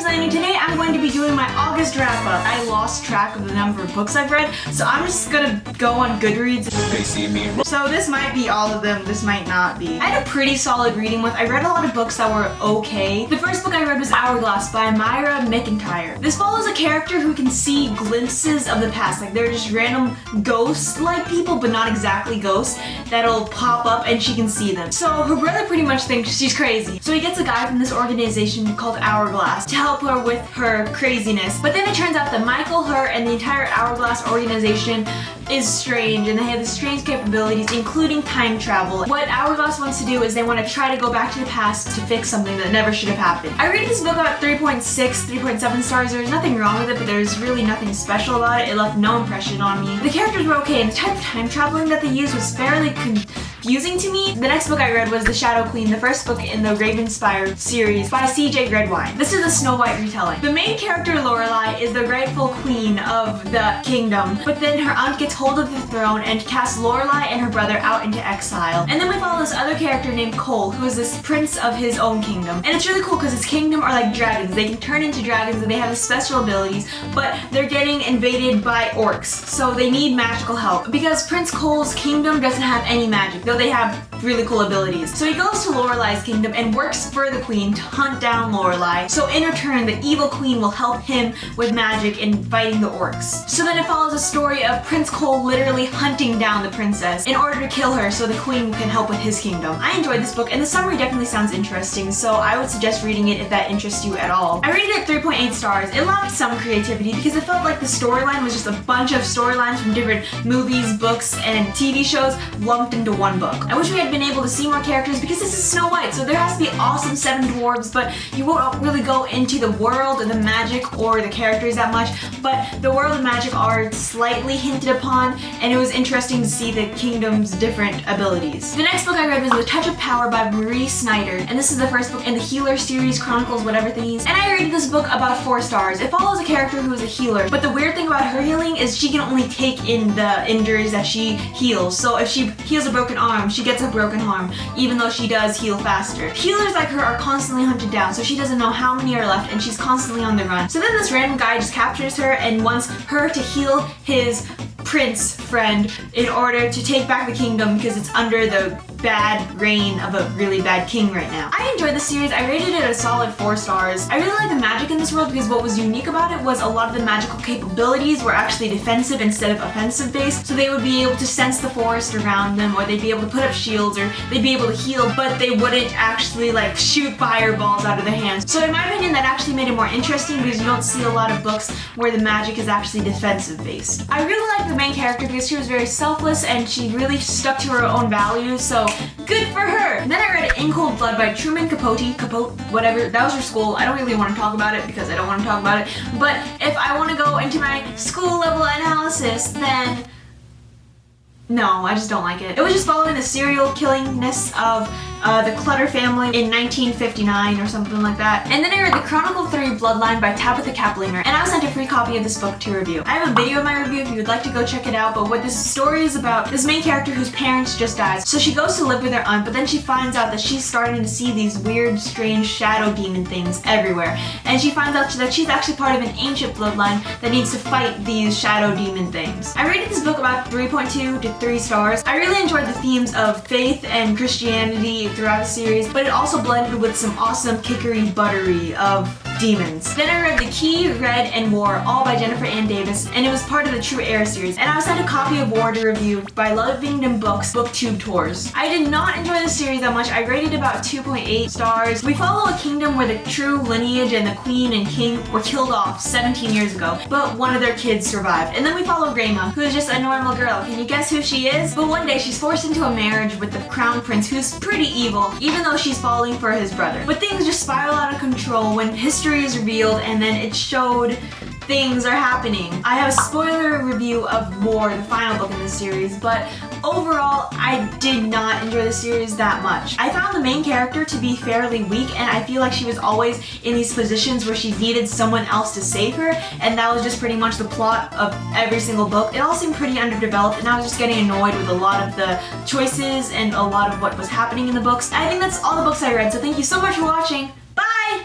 Lannie. Today I'm going to be doing my August wrap-up. I lost track of the number of books I've read, so I'm just gonna go on Goodreads. So this might be all of them, this might not be. I had a pretty solid reading month. I read a lot of books that were okay. The first book I read was Hourglass by Myra McIntyre. This follows a character who can see glimpses of the past. Like they're just random ghost-like people, but not exactly ghosts, that'll pop up and she can see them. So her brother pretty much thinks she's crazy. So he gets a guy from this organization called Hourglass to help her with her craziness. But then it turns out that Michael, her, and the entire Hourglass organization is strange, and they have these strange capabilities, including time travel. What Hourglass wants to do is they want to try to go back to the past to fix something that never should have happened. I rated this book about 3.6, 3.7 stars. There's nothing wrong with it, but there's really nothing special about it. It left no impression on me. The characters were okay, and the type of time traveling that they used was fairly confusing to me. The next book I read was The Shadow Queen, the first book in the Ravenspire series by C.J. Redwine. This is a Snow White retelling. The main character, Lorelai, is the rightful queen of the kingdom, but then her aunt gets hold of the throne and casts Lorelai and her brother out into exile. And then we follow this other character named Cole, who is this prince of his own kingdom. And it's really cool because his kingdom are like dragons. They can turn into dragons and they have special abilities, but they're getting invaded by orcs, so they need magical help. Because Prince Cole's kingdom doesn't have any magic, though they have really cool abilities. So he goes to Lorelai's kingdom and works for the queen to hunt down Lorelai. So in return, the evil queen will help him with magic in fighting the orcs. So then it follows a story of Prince Cole literally hunting down the princess in order to kill her so the queen can help with his kingdom. I enjoyed this book and the summary definitely sounds interesting, so I would suggest reading it if that interests you at all. I rated it 3.8 stars. It lacked some creativity because it felt like the storyline was just a bunch of storylines from different movies, books, and TV shows lumped into one book. I wish we had been able to see more characters because this is Snow White, so there has to be awesome 7 dwarves, but you won't really go into the world or the magic or the characters that much, but the world and magic are slightly hinted upon, and it was interesting to see the kingdom's different abilities. The next book I read was The Touch of Power by Marie Snyder, and this is the first book in the Healer series, Chronicles, whatever thingies, and I rated this book about 4 stars. It follows a character who is a healer, but the weird thing about her healing is she can only take in the injuries that she heals. So if she heals a broken arm, she gets a broken arm, even though she does heal faster. Healers like her are constantly hunted down, so she doesn't know how many are left, and she's constantly on the run. So then this random guy just captures her and wants her to heal his prince friend in order to take back the kingdom because it's under the bad reign of a really bad king right now. I enjoyed the series. I rated it a solid 4 stars. I really like the magic in this world because what was unique about it was a lot of the magical capabilities were actually defensive instead of offensive based. So they would be able to sense the forest around them, or they'd be able to put up shields, or they'd be able to heal, but they wouldn't actually like shoot fireballs out of their hands. So in my opinion, that actually made it more interesting because you don't see a lot of books where the magic is actually defensive based. I really like the main character because she was very selfless and she really stuck to her own values, so good for her! And then I read In Cold Blood by Truman Capote, whatever, that was her school. I don't really want to talk about it because I don't want to talk about it, but if I want to go into my school level analysis, then no, I just don't like it. It was just following the serial killingness of the Clutter family in 1959 or something like that. And then I read The Chronicle 3 Bloodline by Tabitha Kaplinger, and I was sent a free copy of this book to review. I have a video of my review if you would like to go check it out, but what this story is about, this main character whose parents just died, so she goes to live with her aunt, but then she finds out that she's starting to see these weird, strange shadow demon things everywhere. And she finds out that she's actually part of an ancient bloodline that needs to fight these shadow demon things. I rated this book about 3.2 to 3 stars. I really enjoyed the themes of faith and Christianity throughout the series, but it also blended with some awesome kickery buttery of demons. Then I read The Key, Red, and War, all by Jennifer Ann Davis, and it was part of the True Air series. And I was sent a copy of War to review by Lovingdom Books Booktube Tours. I did not enjoy the series that much. I rated about 2.8 stars. We follow a kingdom where the true lineage and the queen and king were killed off 17 years ago, but one of their kids survived. And then we follow Grayma, who is just a normal girl. Can you guess who she is? But one day she's forced into a marriage with the crown prince, who's pretty evil, even though she's falling for his brother. But things just spiral out of control when history is revealed, and then it showed things are happening. I have a spoiler review of War, the final book in this series, but overall, I did not enjoy the series that much. I found the main character to be fairly weak, and I feel like she was always in these positions where she needed someone else to save her, and that was just pretty much the plot of every single book. It all seemed pretty underdeveloped, and I was just getting annoyed with a lot of the choices and a lot of what was happening in the books. I think that's all the books I read, so thank you so much for watching.